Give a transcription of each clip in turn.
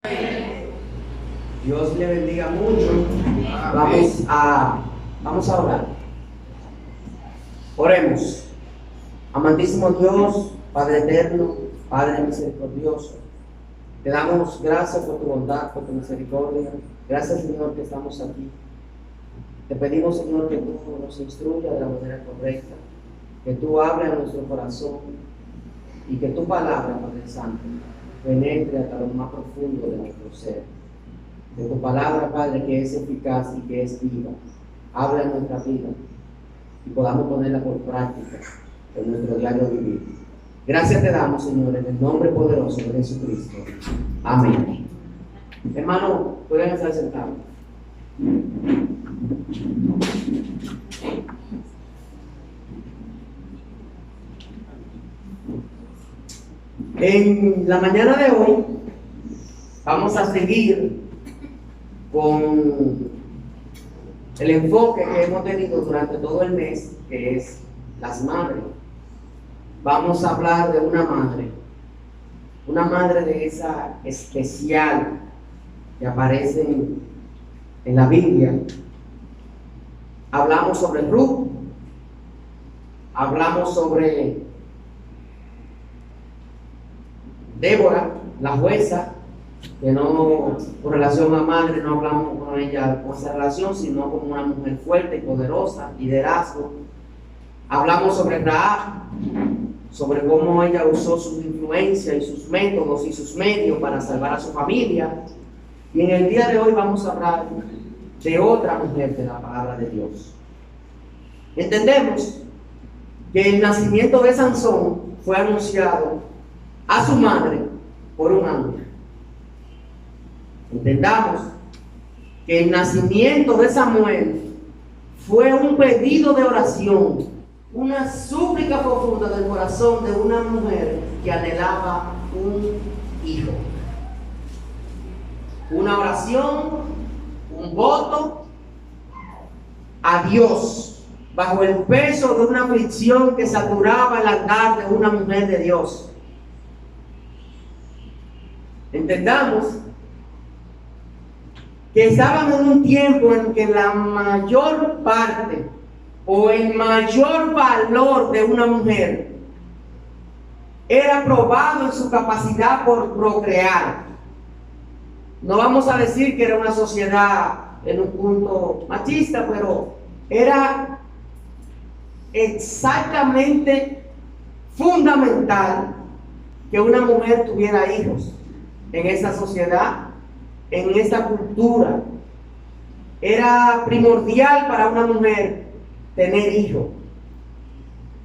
Dios le bendiga mucho. Vamos a orar. Oremos. Amantísimo Dios, Padre eterno, Padre misericordioso, te damos gracias por tu bondad, por tu misericordia. Gracias, Señor, que estamos aquí. Te pedimos, Señor, que tú nos instruyas de la manera correcta, que tú hables a nuestro corazón y que tu palabra, Padre Santo, penetre hasta lo más profundo de nuestro ser. De tu palabra, Padre, que es eficaz y que es viva, habla en nuestra vida y podamos ponerla por práctica en nuestro diario vivir. Gracias te damos, Señor, en el nombre poderoso de Jesucristo. Amén. Hermano, pueden estar sentados. En la mañana de hoy vamos a seguir con el enfoque que hemos tenido durante todo el mes, que es las madres. Vamos a hablar de una madre de esa especial que aparece en la Biblia. Hablamos sobre Ruth, hablamos sobre Débora, la jueza, que no, con relación a madre, no hablamos con ella con esa relación, sino como una mujer fuerte y poderosa, liderazgo. Hablamos sobre Rahab, sobre cómo ella usó sus influencias y sus métodos y sus medios para salvar a su familia. Y en el día de hoy vamos a hablar de otra mujer de la palabra de Dios. Entendemos que el nacimiento de Sansón fue anunciado a su madre por un ángel. Entendamos que el nacimiento de Samuel fue un pedido de oración, una súplica profunda del corazón de una mujer que anhelaba un hijo. Una oración, un voto a Dios bajo el peso de una aflicción que saturaba el andar de una mujer de Dios. Entendamos que estábamos en un tiempo en que la mayor parte o el mayor valor de una mujer era probado en su capacidad por procrear. No vamos a decir que era una sociedad en un punto machista, pero era exactamente fundamental que una mujer tuviera hijos en esa sociedad, en esta cultura. Era primordial para una mujer tener hijos.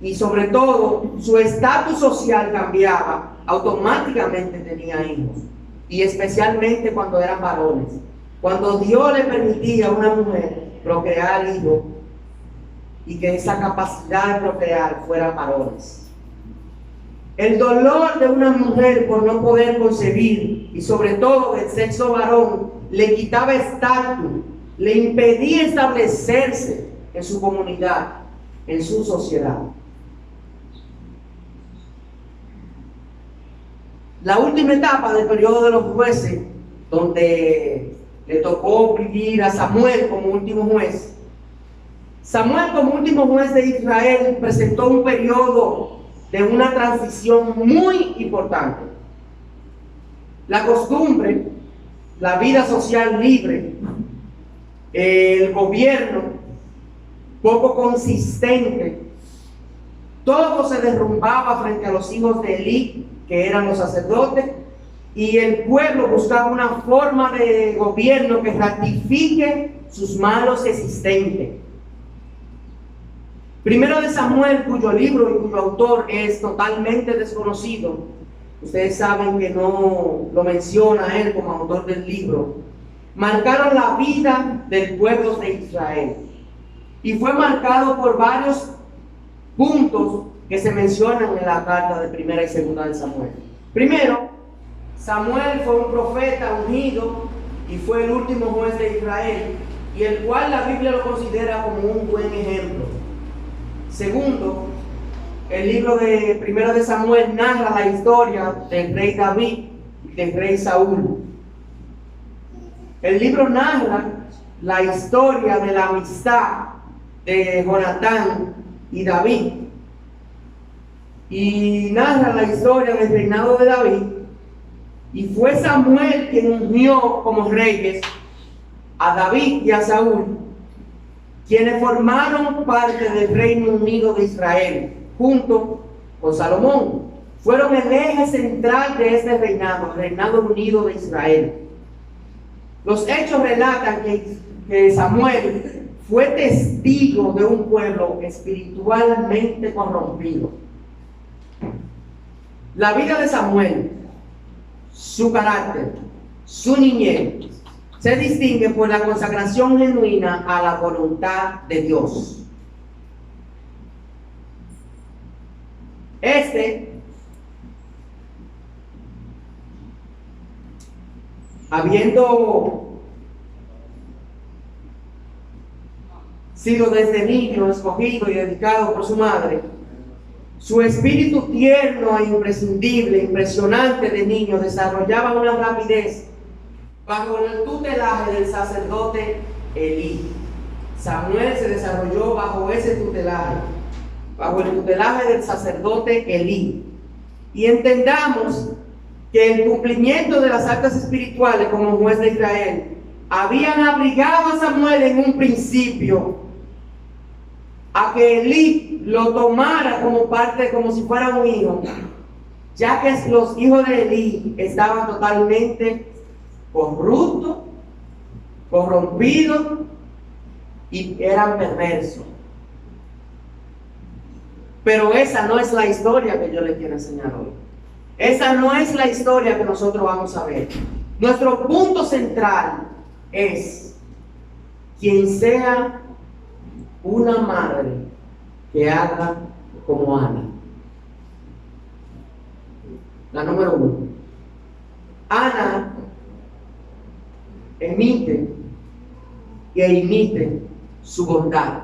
Y sobre todo, su estatus social cambiaba, automáticamente tenía hijos. Y especialmente cuando eran varones. Cuando Dios le permitía a una mujer procrear hijos y que esa capacidad de procrear fuera varones. El dolor de una mujer por no poder concebir, y sobre todo del sexo varón, le quitaba estatus, le impedía establecerse en su comunidad, en su sociedad. La última etapa del periodo de los jueces, donde le tocó vivir a Samuel como último juez. Samuel como último juez de Israel presentó un periodo de una transición muy importante. La costumbre, la vida social libre, el gobierno poco consistente, todo se derrumbaba frente a los hijos de Elí, que eran los sacerdotes, y el pueblo buscaba una forma de gobierno que ratifique sus malos existentes. Primero de Samuel, cuyo libro y cuyo autor es totalmente desconocido, ustedes saben que no lo menciona él como autor del libro, marcaron la vida del pueblo de Israel. Y fue marcado por varios puntos que se mencionan en la carta de primera y segunda de Samuel. Primero, Samuel fue un profeta ungido y fue el último juez de Israel, y el cual la Biblia lo considera como un buen ejemplo. Segundo, el libro de primero de Samuel narra la historia del rey David y del rey Saúl. El libro narra la historia de la amistad de Jonatán y David. Y narra la historia del reinado de David. Y fue Samuel quien ungió como reyes a David y a Saúl, quienes formaron parte del Reino Unido de Israel, junto con Salomón. Fueron el eje central de este reinado, el Reinado Unido de Israel. Los hechos relatan que Samuel fue testigo de un pueblo espiritualmente corrompido. La vida de Samuel, su carácter, su niñez, se distingue por la consagración genuina a la voluntad de Dios. Habiendo sido desde niño escogido y dedicado por su madre, su espíritu tierno e imprescindible, impresionante de niño, desarrollaba una rapidez bajo el tutelaje del sacerdote Elí. Samuel se desarrolló bajo ese tutelaje, bajo el tutelaje del sacerdote Elí. Y entendamos que el cumplimiento de las actas espirituales como juez de Israel habían abrigado a Samuel en un principio a que Elí lo tomara como parte, como si fuera un hijo, ya que los hijos de Elí estaban totalmente corruptos, corrompidos y eran perversos. Pero esa no es la historia que yo les quiero enseñar hoy. Esa no es la historia que nosotros vamos a ver. Nuestro punto central es quien sea una madre que haga como Ana. La número 1. Ana emite e imite su bondad.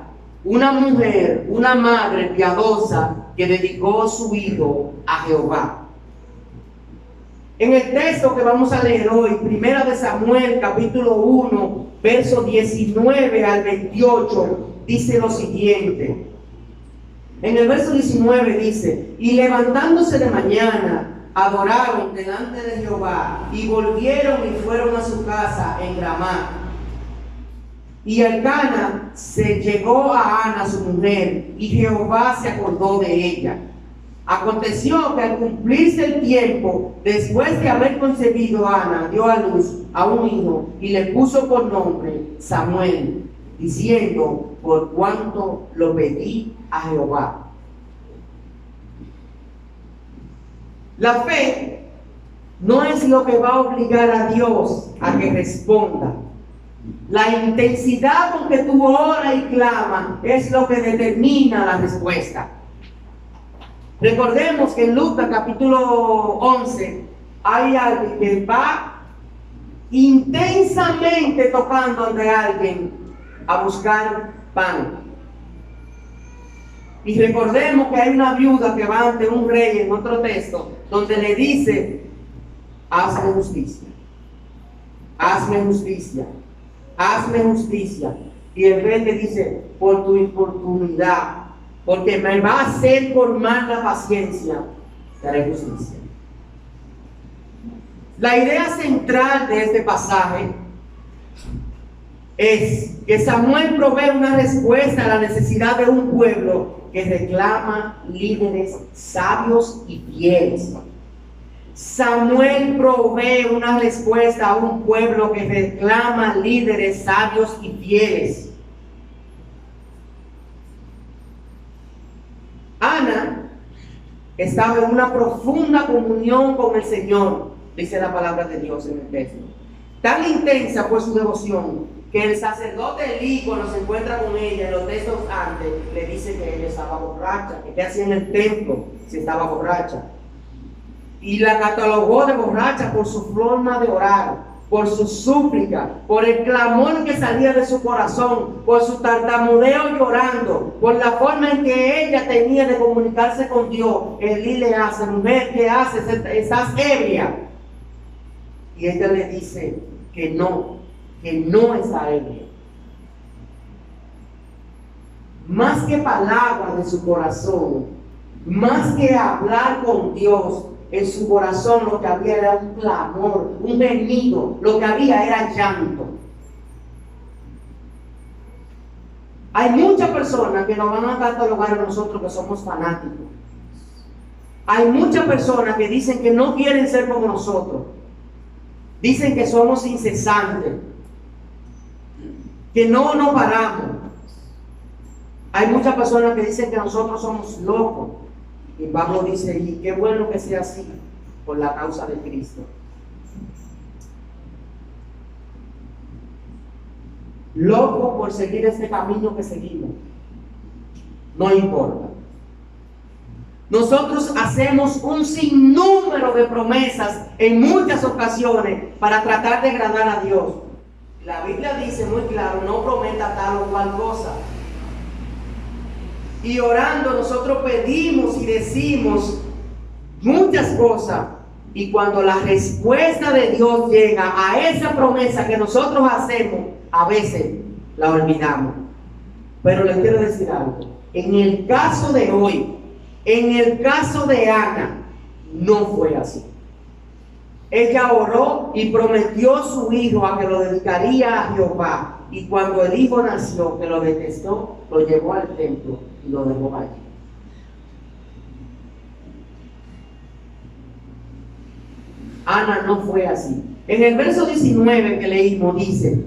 Una mujer, una madre piadosa que dedicó su hijo a Jehová. En el texto que vamos a leer hoy, 1 de Samuel, capítulo 1, versos 19 al 28, dice lo siguiente. En el verso 19 dice: y levantándose de mañana, adoraron delante de Jehová, y volvieron y fueron a su casa en Ramá. Y Elcana se llegó a Ana, su mujer, y Jehová se acordó de ella. Aconteció que al cumplirse el tiempo, después de haber concebido, Ana dio a luz a un hijo y le puso por nombre Samuel, diciendo: por cuanto lo pedí a Jehová. La fe no es lo que va a obligar a Dios a que responda. La intensidad con que tú oras y clamas es lo que determina la respuesta. Recordemos que en Lucas capítulo 11 hay alguien que va intensamente tocando ante alguien a buscar pan. Y recordemos que hay una viuda que va ante un rey en otro texto donde le dice: hazme justicia, hazme justicia, hazme justicia. Y el rey le dice: por tu importunidad, porque me va a hacer formar la paciencia, te haré justicia. La idea central de este pasaje es que Samuel provee una respuesta a la necesidad de un pueblo que reclama líderes sabios y fieles. Samuel provee una respuesta a un pueblo que reclama líderes sabios y fieles. Ana estaba en una profunda comunión con el Señor, dice la palabra de Dios en el texto. Tan intensa fue su devoción que el sacerdote Elí, cuando se encuentra con ella en los textos antes, le dice que ella estaba borracha, que qué hacía en el templo si estaba borracha. Y la catalogó de borracha por su forma de orar, por su súplica, por el clamor que salía de su corazón, por su tartamudeo llorando, por la forma en que ella tenía de comunicarse con Dios. Elí le hace: mujer, ¿qué haces? ¿Estás ebria? Y ella le dice que no, que no está en él. Más que palabras de su corazón, más que hablar con Dios, en su corazón lo que había era un clamor, un gemido, lo que había era llanto. Hay muchas personas que nos van a catalogar a nosotros que somos fanáticos. Hay muchas personas que dicen que no quieren ser como nosotros. Dicen que somos incesantes, que no paramos. Hay muchas personas que dicen que nosotros somos locos. Y Pablo dice, y qué bueno que sea así, por la causa de Cristo. Loco por seguir este camino que seguimos. No importa. Nosotros hacemos un sinnúmero de promesas en muchas ocasiones para tratar de agradar a Dios. La Biblia dice muy claro, no prometa tal o cual cosa. Y orando nosotros pedimos y decimos muchas cosas. Y cuando la respuesta de Dios llega a esa promesa que nosotros hacemos, a veces la olvidamos. Pero les quiero decir algo. En el caso de hoy, en el caso de Ana, no fue así. Ella oró y prometió su hijo a que lo dedicaría a Jehová. Y cuando el hijo nació, que lo detestó, lo llevó al templo y lo dejó allí. Ana no fue así. En el verso 19 que leímos dice: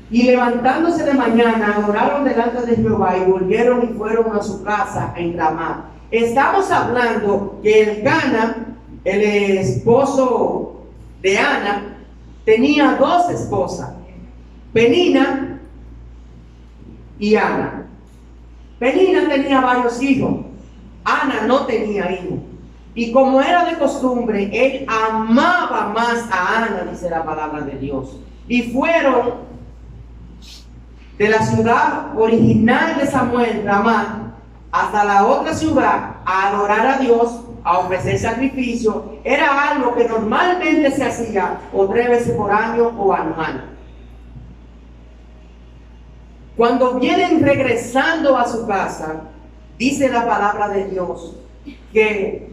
y levantándose de mañana, adoraron delante de Jehová y volvieron y fueron a su casa en Ramá. Estamos hablando que Elcana, el esposo de Ana, tenía dos esposas, Penina y Ana. Penina tenía varios hijos, Ana no tenía hijos. Y como era de costumbre, él amaba más a Ana, dice la palabra de Dios. Y fueron de la ciudad original de Samuel, Ramá, hasta la otra ciudad a adorar a Dios, a ofrecer sacrificio. Era algo que normalmente se hacía o 3 veces por año o anual. Cuando vienen regresando a su casa, dice la palabra de Dios que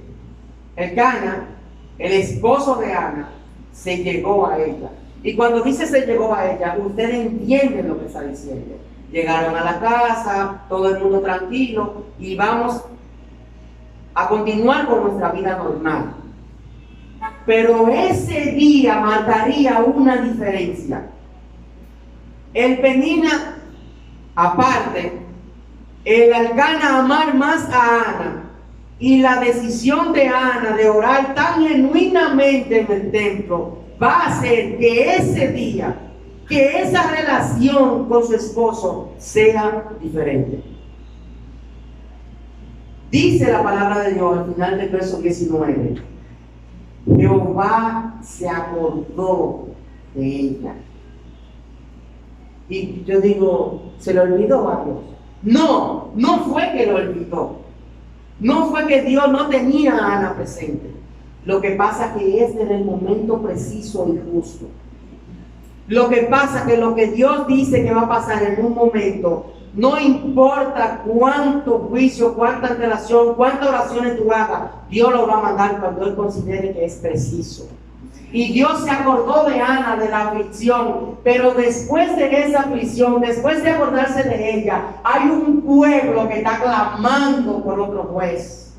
Elcana, el esposo de Ana, se llegó a ella. Y cuando dice se llegó a ella, ustedes entienden lo que está diciendo. Llegaron a la casa, todo el mundo tranquilo, y vamos a continuar con nuestra vida normal. Pero ese día marcaría una diferencia. El Penina, aparte, el Elcana amar más a Ana, y la decisión de Ana de orar tan genuinamente en el templo, va a hacer que ese día, que esa relación con su esposo sea diferente. Dice la palabra de Dios al final del verso 19: Jehová se acordó de ella. Y yo digo, ¿se le olvidó a Dios? No, no fue que lo olvidó. No fue que Dios no tenía a Ana presente. Lo que pasa que es en el momento preciso y justo. Lo que pasa que lo que Dios dice que va a pasar en un momento, no importa cuánto juicio, cuánta antelación, cuántas oraciones tú hagas, Dios lo va a mandar cuando Él considere que es preciso. Y Dios se acordó de Ana, de la aflicción, pero después de esa aflicción, después de acordarse de ella, hay un pueblo que está clamando por otro juez.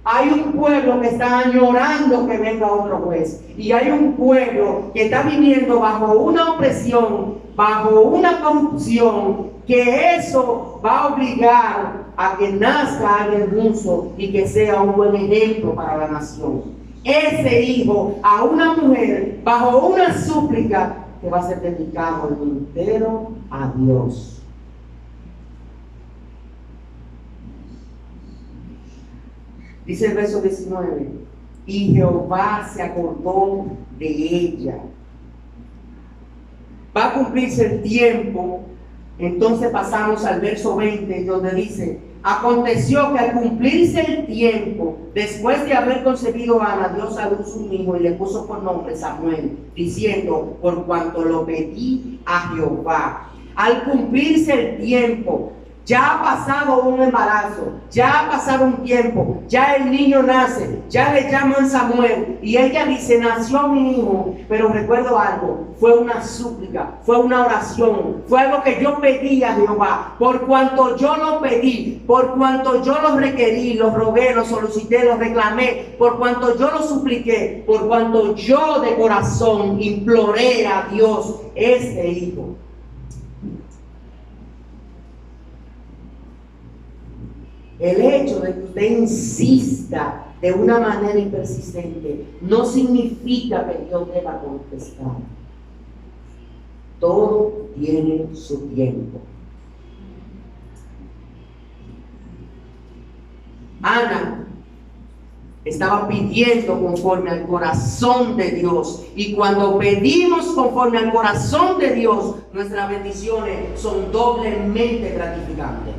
Hay un pueblo que está añorando que venga otro juez. Y hay un pueblo que está viviendo bajo una opresión, bajo una corrupción, que eso va a obligar a que nazca alguien justo y que sea un buen ejemplo para la nación. Ese hijo a una mujer bajo una súplica que va a ser dedicado entero a Dios. Dice el verso 19: y Jehová se acordó de ella. Va a cumplirse el tiempo. Entonces pasamos al verso 20, donde dice: aconteció que al cumplirse el tiempo, después de haber concebido a Ana, dio a luz un hijo y le puso por nombre Samuel, diciendo, por cuanto lo pedí a Jehová. Al cumplirse el tiempo, ya ha pasado un embarazo, ya ha pasado un tiempo, ya el niño nace, ya le llaman Samuel y ella dice, nació mi hijo, pero recuerdo algo, fue una súplica, fue una oración, fue algo que yo pedí a Jehová, por cuanto yo lo pedí, por cuanto yo lo requerí, lo rogué, lo solicité, lo reclamé, por cuanto yo lo supliqué, por cuanto yo de corazón imploré a Dios este hijo. El hecho de que usted insista de una manera impersistente no significa que Dios deba contestar. Todo tiene su tiempo. Ana estaba pidiendo conforme al corazón de Dios. Y cuando pedimos conforme al corazón de Dios, nuestras bendiciones son doblemente gratificantes.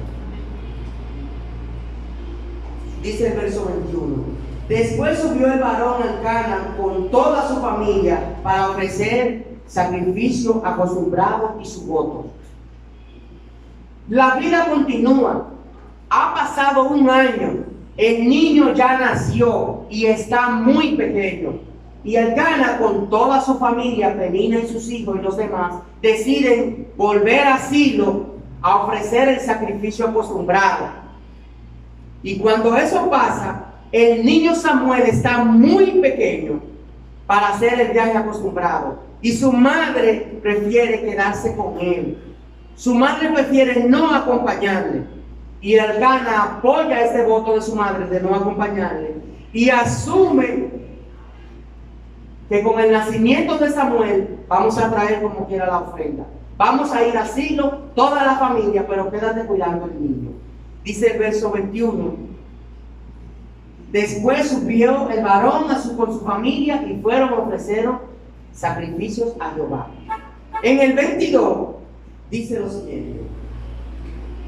Dice el verso 21. Después subió el varón al Cana con toda su familia para ofrecer sacrificio acostumbrado y su voto. La vida continúa. Ha pasado un año. El niño ya nació y está muy pequeño. Y el Cana con toda su familia, Penina y sus hijos y los demás, deciden volver a Silo a ofrecer el sacrificio acostumbrado. Y cuando eso pasa, el niño Samuel está muy pequeño para hacer el viaje acostumbrado. Y su madre prefiere quedarse con él. Su madre prefiere no acompañarle. Y Elcana apoya ese voto de su madre de no acompañarle. Y asume que con el nacimiento de Samuel vamos a traer como quiera la ofrenda. Vamos a ir a Silo, toda la familia, pero quédate cuidando al niño. Dice el verso 21. Después subió el varón con su familia y fueron a ofrecer sacrificios a Jehová. En el 22 dice lo siguiente.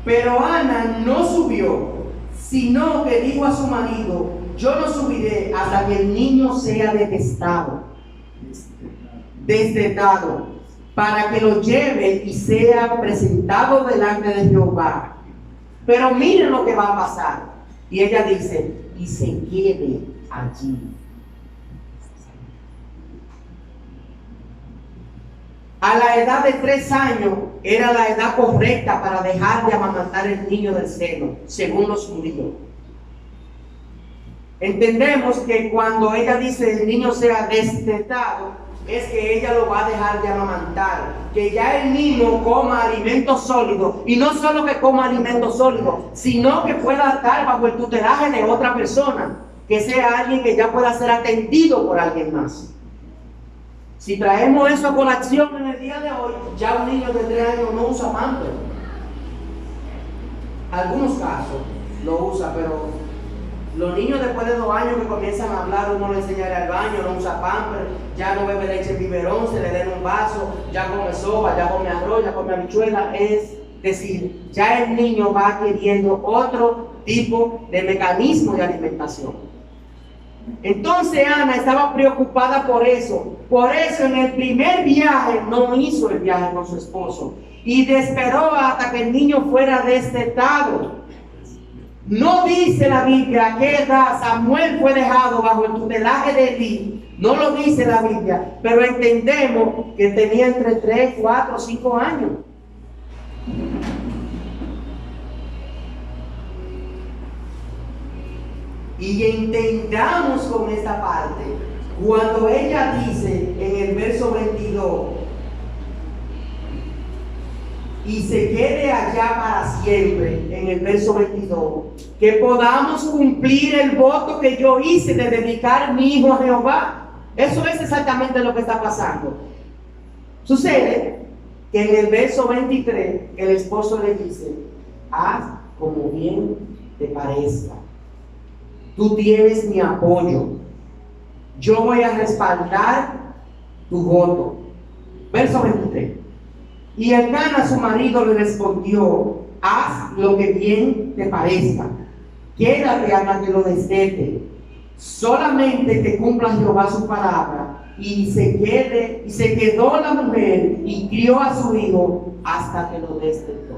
Pero Ana no subió, sino que dijo a su marido, yo no subiré hasta que el niño sea destetado, para que lo lleve y sea presentado delante de Jehová. Pero miren lo que va a pasar. Y ella dice, y se quede allí. A la edad de 3 años era la edad correcta para dejar de amamantar el niño del seno, según los judíos. Entendemos que cuando ella dice el niño sea destetado, es que ella lo va a dejar de amamantar, que ya el niño coma alimento sólido, y no solo que coma alimento sólido, sino que pueda estar bajo el tutelaje de otra persona, que sea alguien que ya pueda ser atendido por alguien más. Si traemos eso a colación en el día de hoy, ya un niño de 3 años no usa pamper. Algunos casos lo usa, pero los niños después de 2 años que comienzan a hablar, uno le enseña al baño, no usa pamper, ya no bebe leche en biberón, se le den un vaso, ya come sopa, ya come arroz, ya come habichuela. Es decir, ya el niño va queriendo otro tipo de mecanismo de alimentación. Entonces Ana estaba preocupada por eso. Por eso en el primer viaje no hizo el viaje con su esposo y esperó hasta que el niño fuera destetado. No dice la Biblia a qué edad Samuel fue dejado bajo el tutelaje de Elí. No lo dice la Biblia, pero entendemos que tenía entre 3, 4, 5 años. Y entendamos con esta parte, cuando ella dice en el verso 22, y se quede allá para siempre, en el verso 22, que podamos cumplir el voto que yo hice de dedicar mi hijo a Jehová. Eso es exactamente lo que está pasando. Sucede que en el verso 23 el esposo le dice, haz como bien te parezca. Tú tienes mi apoyo. Yo voy a respaldar tu voto. Verso 23. Y Elcana, su marido, le respondió, haz lo que bien te parezca, quédate hasta que lo destete, solamente que cumpla Jehová su palabra. Y se quedó la mujer y crió a su hijo hasta que lo destetó.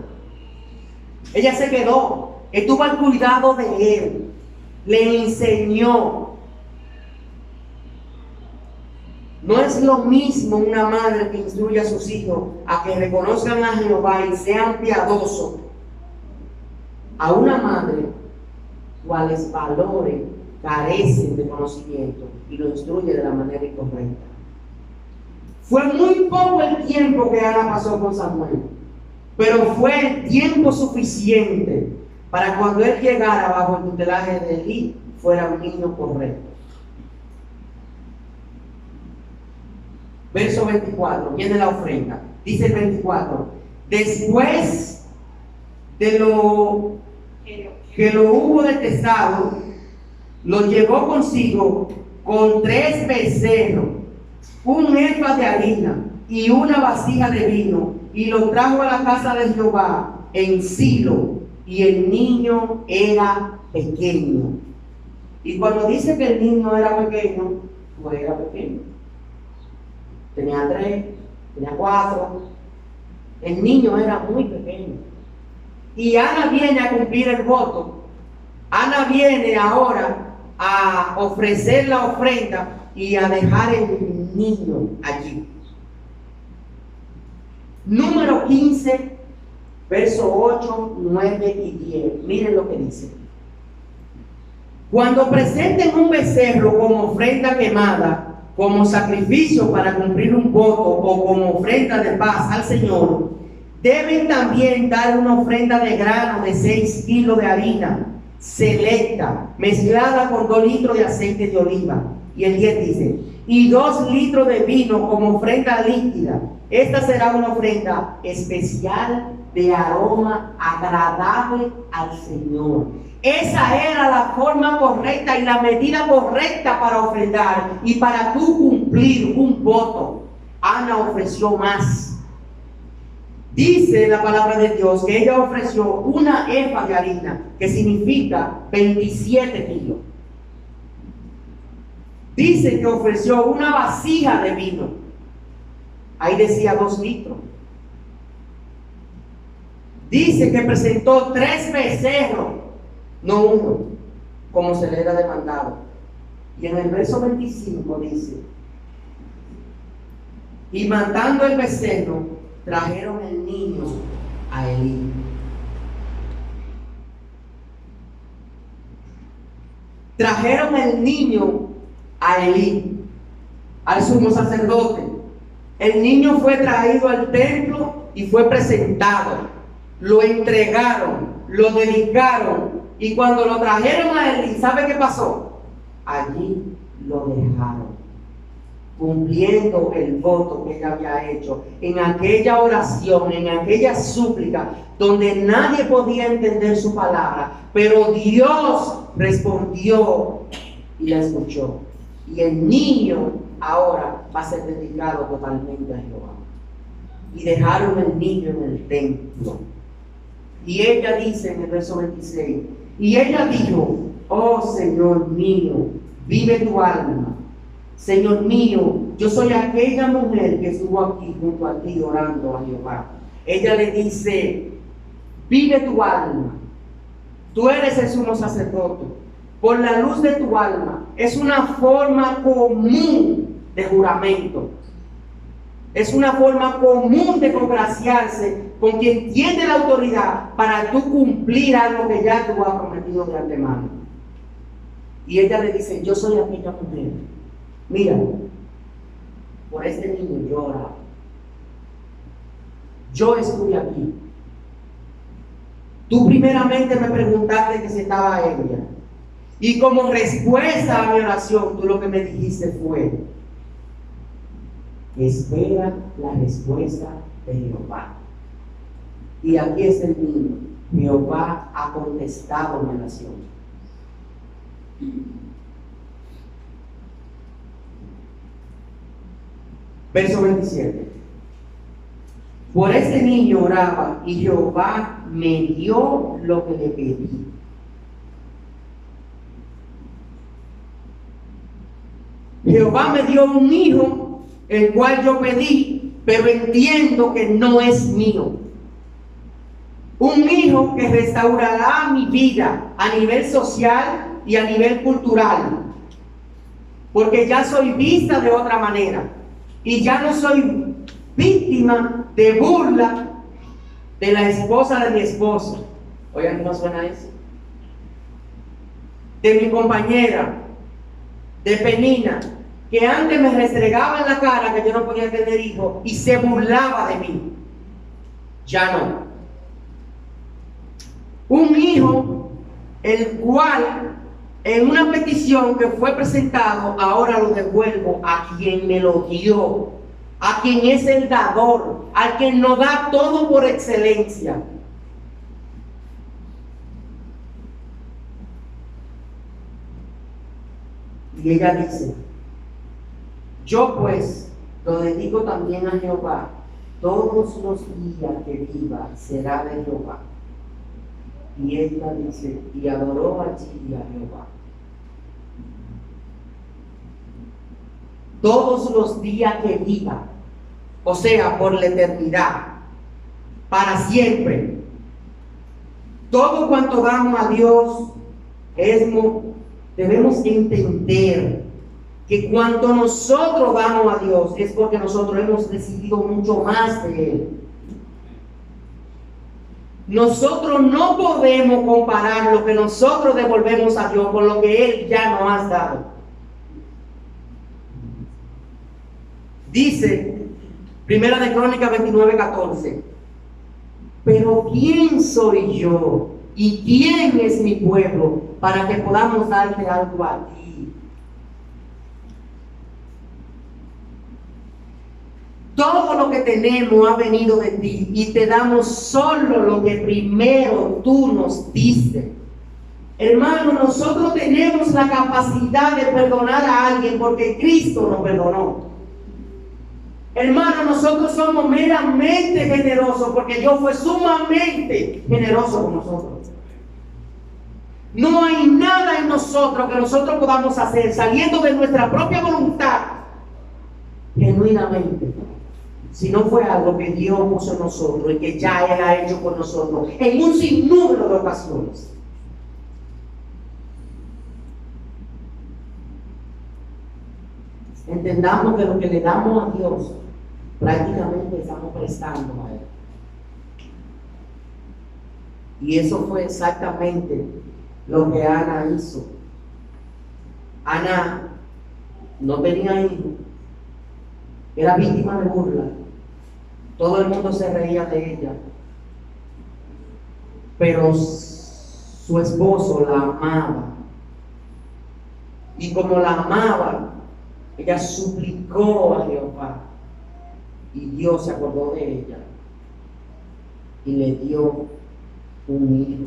Ella se quedó, estuvo al cuidado de él, le enseñó. No es lo mismo una madre que instruye a sus hijos a que reconozcan a Jehová y sean piadosos, a una madre cuales valores carecen de conocimiento y lo instruye de la manera incorrecta. Fue muy poco el tiempo que Ana pasó con Samuel, pero fue el tiempo suficiente para cuando él llegara bajo el tutelaje de Elí, fuera un niño correcto. Verso 24, viene la ofrenda. Dice el 24, después de lo que lo hubo detestado, lo llevó consigo con 3 becerros, un efa de harina y una vasija de vino, y lo trajo a la casa de Jehová en Silo, y el niño era pequeño. Y cuando dice que el niño era pequeño, pues era pequeño. Tenía 3, tenía 4. El niño era muy pequeño. Y Ana viene a cumplir el voto. Ana viene ahora a ofrecer la ofrenda y a dejar el niño allí. Número 15, verso 8, 9 y 10. Miren lo que dice. Cuando presenten un becerro como ofrenda quemada, como sacrificio para cumplir un voto o como ofrenda de paz al Señor, deben también dar una ofrenda de grano de 6 kilos de harina selecta, mezclada con 2 litros de aceite de oliva. Y el 10 dice, y 2 litros de vino como ofrenda líquida. Esta será una ofrenda especial de aroma agradable al Señor. Esa era la forma correcta y la medida correcta para ofrendar y para tú cumplir un voto. Ana ofreció más. Dice la palabra de Dios que ella ofreció una efa de harina, que significa 27 kilos. Dice que ofreció una vasija de vino. Ahí decía 2 litros. Dice que presentó 3 becerros, no uno, como se le era demandado. Y en el verso 25 dice, y mandando el becerro, trajeron el niño a Elí. Trajeron el niño a Elí, al sumo sacerdote. El niño fue traído al templo y fue presentado. Lo entregaron, lo dedicaron, y cuando lo trajeron a Elí, ¿sabe qué pasó? Allí lo dejaron, cumpliendo el voto que ella había hecho en aquella oración, en aquella súplica, donde nadie podía entender su palabra, pero Dios respondió y la escuchó. Y el niño ahora va a ser dedicado totalmente a Jehová. Y dejaron el niño en el templo. Y ella dice en el verso 26, y ella dijo, oh Señor mío, vive tu alma. Señor mío, yo soy aquella mujer que estuvo aquí junto a ti orando a Jehová. Ella le dice, vive tu alma. Tú eres el sumo sacerdote. Por la luz de tu alma. Es una forma común de juramento. Es una forma común de congraciarse con quien tiene la autoridad para tú cumplir algo que ya tú has prometido de antemano. Y ella le dice, yo soy aquella mujer. Mira, por este niño yo oraba. Yo estuve aquí. Tú primeramente me preguntaste que si estaba ebria. Y como respuesta a mi oración, tú lo que me dijiste fue, espera la respuesta de Jehová. Y aquí es el niño. Jehová ha contestado mi oración. Verso 27. Por este niño oraba y Jehová me dio lo que le pedí. Jehová me dio un hijo, el cual yo pedí, pero entiendo que no es mío. Un hijo que restaurará mi vida a nivel social y a nivel cultural, porque ya soy vista de otra manera y ya no soy víctima de burla de la esposa de mi esposo. Oigan, ¿cómo suena eso? De mi compañera, de Penina, que antes me restregaba en la cara que yo no podía tener hijos y se burlaba de mí. Ya no. Un hijo, el cual en una petición que fue presentado, ahora lo devuelvo a quien me lo dio, a quien es el dador, al quien nos da todo por excelencia. Y ella dice: yo pues lo dedico también a Jehová, todos los días que viva será de Jehová. Y ella dice: y adoró allí a Jehová. Todos los días que viva, o sea, por la eternidad, para siempre. Todo cuanto damos a Dios, debemos entender que cuanto nosotros damos a Dios es porque nosotros hemos recibido mucho más de Él. Nosotros no podemos comparar lo que nosotros devolvemos a Dios con lo que Él ya nos ha dado. Dice Primera de Crónicas 29:14: pero ¿quién soy yo y quién es mi pueblo para que podamos darte algo a ti? Todo lo que tenemos ha venido de ti y te damos solo lo que primero tú nos diste. Hermano, nosotros tenemos la capacidad de perdonar a alguien porque Cristo nos perdonó. Hermano, nosotros somos meramente generosos porque Dios fue sumamente generoso con nosotros. No hay nada en nosotros que nosotros podamos hacer saliendo de nuestra propia voluntad genuinamente, si no fue algo que Dios puso en nosotros y que ya Él ha hecho por nosotros en un sinnúmero de ocasiones. Entendamos que lo que le damos a Dios prácticamente estamos prestando a Él. Y eso fue exactamente lo que Ana hizo. Ana no tenía hijos, era víctima de burla, todo el mundo se reía de ella, pero su esposo la amaba, y como la amaba, ella suplicó a Jehová y Dios se acordó de ella y le dio un hijo,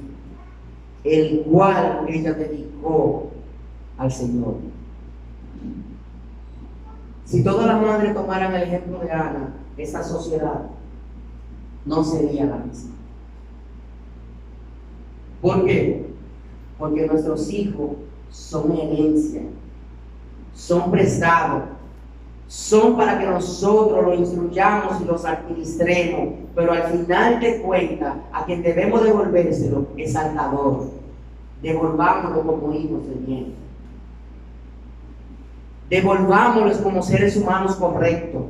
el cual ella dedicó al Señor. Si todas las madres tomaran el ejemplo de Ana, esa sociedad no sería la misma. ¿Por qué? Porque nuestros hijos son herencia, son prestados, son para que nosotros los instruyamos y los administremos, pero al final de cuentas, a quien debemos devolvérselo es al dador. Devolvámoslo como hijos de bien. Devolvámoslos como seres humanos correctos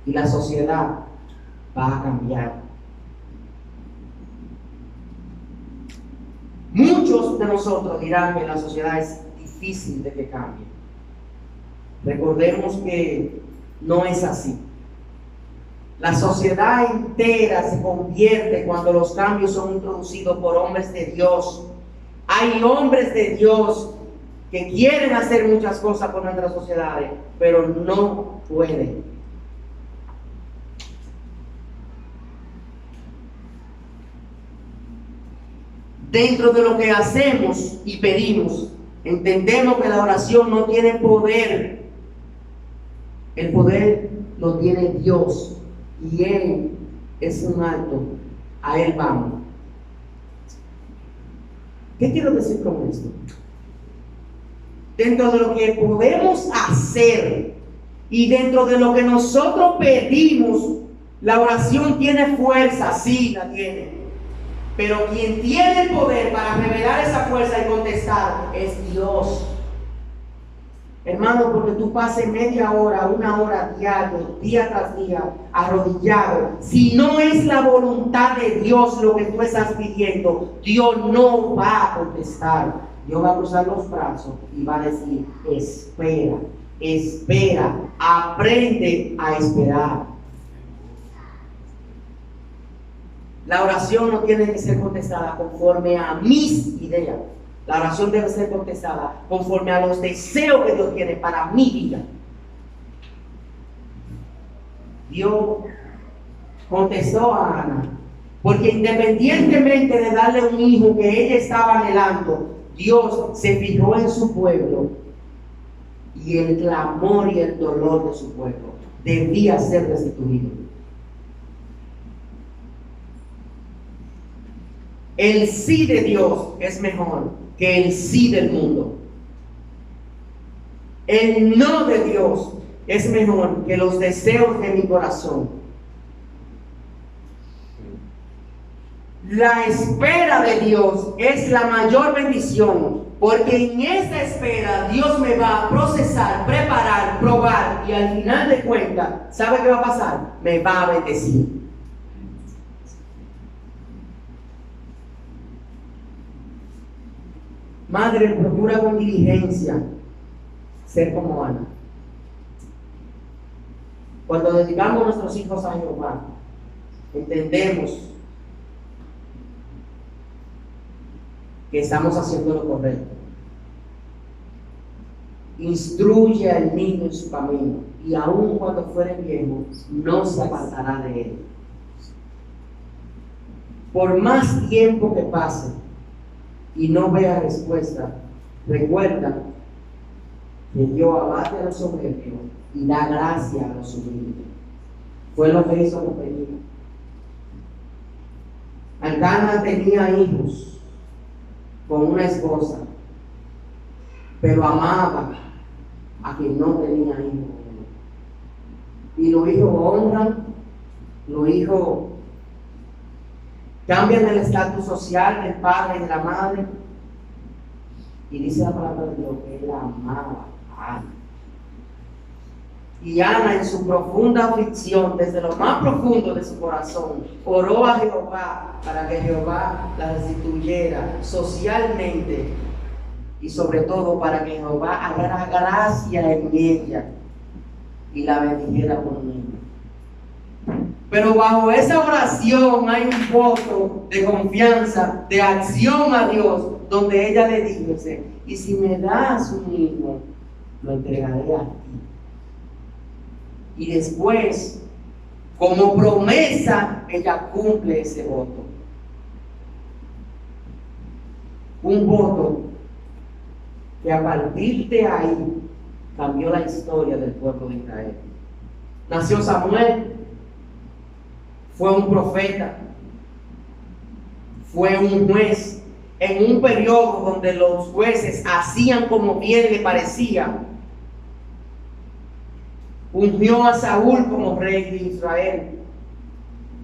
y la sociedad va a cambiar. Muchos de nosotros dirán que la sociedad es difícil de que cambie. Recordemos que no es así. La sociedad entera se convierte cuando los cambios son introducidos por hombres de Dios. Hay hombres de Dios que quieren hacer muchas cosas por nuestras sociedades, pero no pueden. Dentro de lo que hacemos y pedimos, entendemos que la oración no tiene poder. El poder lo tiene Dios y Él es un alto, a Él vamos. ¿Qué quiero decir con esto? Dentro de lo que podemos hacer y dentro de lo que nosotros pedimos, la oración tiene fuerza, sí la tiene. Pero quien tiene el poder para revelar esa fuerza y contestar es Dios. Hermano, porque tú pases media hora, una hora diario, día tras día, arrodillado, si no es la voluntad de Dios lo que tú estás pidiendo, Dios no va a contestar. Dios va a cruzar los brazos y va a decir, espera, espera, aprende a esperar. La oración no tiene que ser contestada conforme a mis ideas. La oración debe ser contestada conforme a los deseos que Dios tiene para mi vida. Dios contestó a Ana, porque independientemente de darle un hijo que ella estaba anhelando, Dios se fijó en su pueblo y el clamor y el dolor de su pueblo debía ser restituido. El sí de Dios es mejor que el sí del mundo. El no de Dios es mejor que los deseos de mi corazón. La espera de Dios es la mayor bendición, porque en esta espera Dios me va a procesar, preparar, probar y al final de cuentas, ¿sabe qué va a pasar? Me va a bendecir. Madre, procura con diligencia ser como Ana. Cuando dedicamos nuestros hijos a Jehová, entendemos que estamos haciendo lo correcto. Instruye al niño en su camino, y aun cuando fuere viejo, no se apartará de él. Por más tiempo que pase y no vea respuesta, recuerda que Dios abate a los soberbios y da gracia a los humildes. Fue lo que hizo con Penina. Elcana tenía hijos con una esposa, pero amaba a quien no tenía hijos. Y los hijos honran, los hijos cambian el estatus social del padre y de la madre. Y dice la palabra de Dios que él amaba a Ana. Y Ana, en su profunda aflicción, desde lo más profundo de su corazón, oró a Jehová para que Jehová la restituyera socialmente y sobre todo para que Jehová hagara gracia en ella y la bendijera por un niño. Pero bajo esa oración hay un voto de confianza, de acción a Dios, donde ella le dice, y si me das un hijo, lo entregaré a ti. Y después, como promesa, ella cumple ese voto. Un voto que a partir de ahí cambió la historia del pueblo de Israel. Nació Samuel, fue un profeta, fue un juez, en un periodo donde los jueces hacían como bien le parecía. Ungió a Saúl como rey de Israel.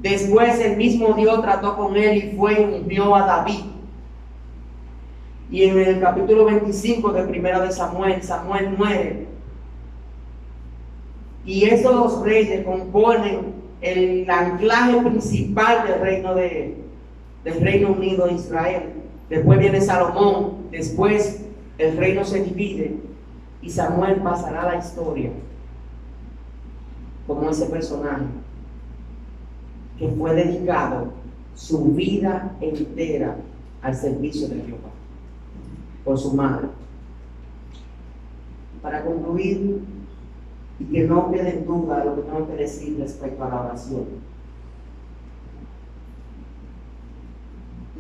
Después el mismo Dios trató con él y fue y ungió a David. Y en el capítulo 25 de Primera de Samuel, Samuel muere. Y esos dos reyes componen el anclaje principal del Reino Unido de Israel. Después viene Salomón, después el reino se divide y Samuel pasará a la historia como ese personaje que fue dedicado su vida entera al servicio de Jehová por su madre. Para concluir, y que no quede en duda lo que tengo que decir respecto a la oración,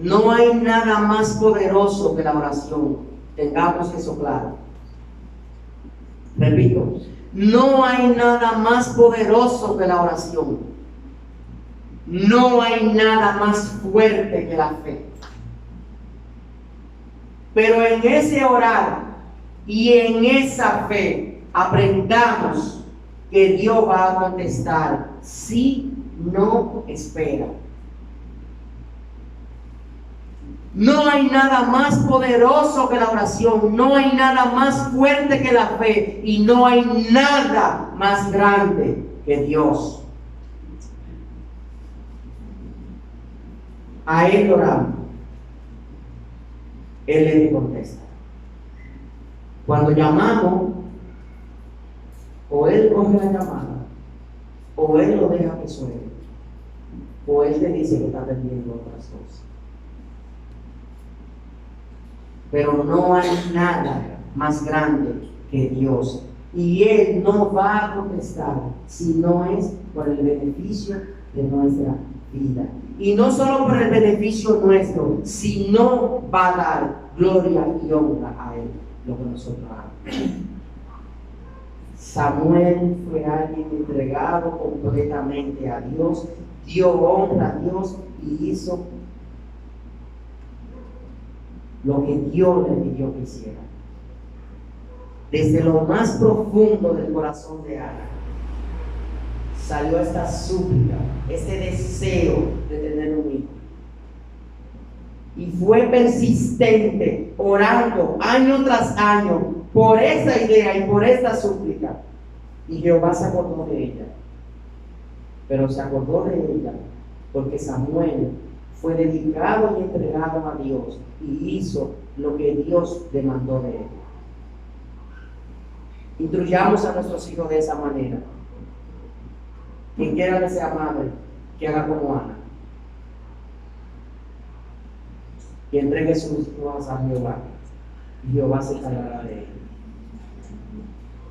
no hay nada más poderoso que la oración. Tengamos eso claro. Repito, no hay nada más poderoso que la oración. No hay nada más fuerte que la fe. Pero en ese orar y en esa fe aprendamos que Dios va a contestar si no espera. No hay nada más poderoso que la oración, no hay nada más fuerte que la fe y no hay nada más grande que Dios. A Él oramos, Él le contesta. Cuando llamamos, o Él coge la llamada, o Él lo deja que suene, o Él te dice que está perdiendo otras cosas. Pero no hay nada más grande que Dios. Y Él no va a contestar si no es por el beneficio de nuestra vida. Y no solo por el beneficio nuestro, sino va a dar gloria y honra a Él, lo que nosotros hagamos. Samuel fue alguien entregado completamente a Dios, dio honra a Dios y hizo lo que Dios le pidió que hiciera. Desde lo más profundo del corazón de Ana salió esta súplica, este deseo de tener un hijo. Y fue persistente, orando año tras año por esa idea y por esta súplica. Y Jehová se acordó de ella. Pero se acordó de ella porque Samuel fue dedicado y entregado a Dios y hizo lo que Dios demandó de él. Instruyamos a nuestros hijos de esa manera. Quien quiera que sea madre, que haga como Ana. Que entregue sus hijos a Jehová. Y Jehová se encargará de él.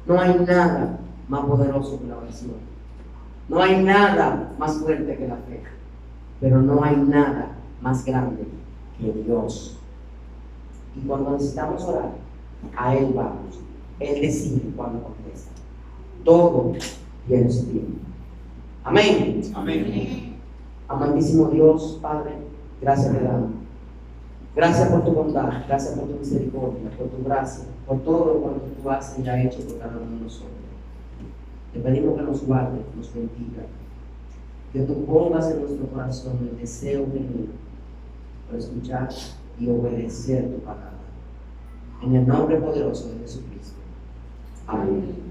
No hay nada más poderoso que la oración. No hay nada más fuerte que la fe. Pero no hay nada más grande que Dios. Y cuando necesitamos orar, a Él vamos. Él decide cuando contesta. Todo tiene su tiempo. Amén. Amén. Amantísimo Dios, Padre, gracias te damos. Gracias por tu bondad, gracias por tu misericordia, por tu gracia, por todo lo cuanto tú has y has hecho por cada uno de nosotros. Te pedimos que nos guarde, nos bendiga, que tú pongas en nuestro corazón el deseo genuino por escuchar y obedecer tu palabra. En el nombre poderoso de Jesucristo. Amén.